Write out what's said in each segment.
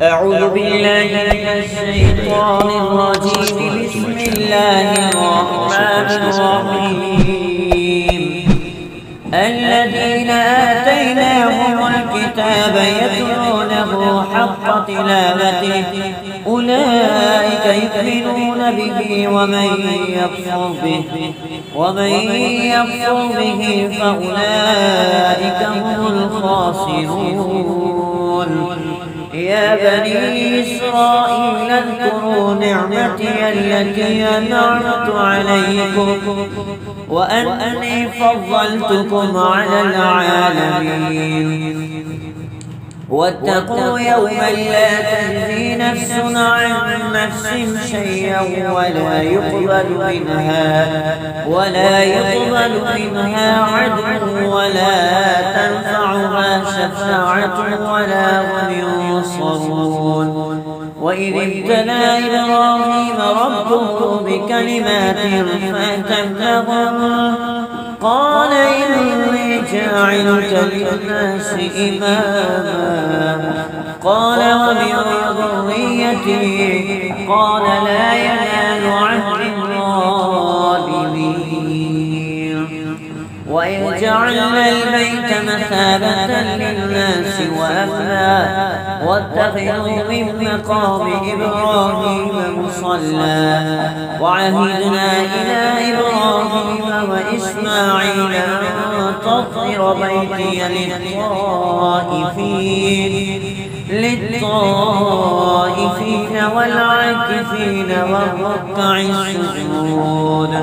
أعوذ بالله من الشيطان الرجيم. بسم الله الرحمن الرحيم. الذين آتيناهم الكتاب يتلونه حق تلاوته أولئك يؤمنون به ومن يكفر به فأولئك هم الخاسرون. يا بني إسرائيل اذكروا نعمتي التي أنعمت عليكم وأني فضلتكم على العالمين. واتقوا يوما لا تجزي نفس عن نفس شيئا ولا يقبل منها عدل ولا تنفعها شفاعة ولا هم ينصرون. وإذ ابتلى إبراهيم ربه بكلمات فأتمهن قال إني جاعلك للناس إماما قال ومن ذريتي قال لا ينال عهد الظالمين. وإذ جعلنا البيت مثابة للناس وأمنا واتخذوا من مقام إبراهيم مصلى وعهدنا إلى إبراهيم وإسماعيل أن طهر بيتي للطائفين والعاكفين والركع السجود.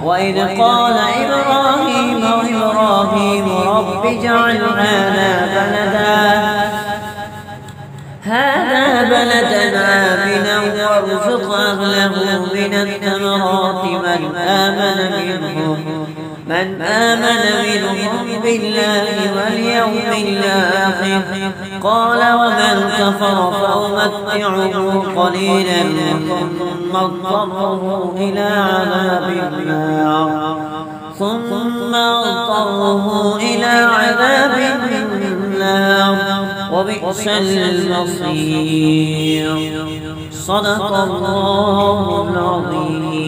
وإذ قال إبراهيم رب اجعل هذا بلدنا آمنا وارزق أهله من الثمرات من آمن منهم بالله واليوم الآخر قال ومن كفر فأمتعه قليلا ثم اضطره إلى عذاب النار وبئس المصير. صدق الله العظيم.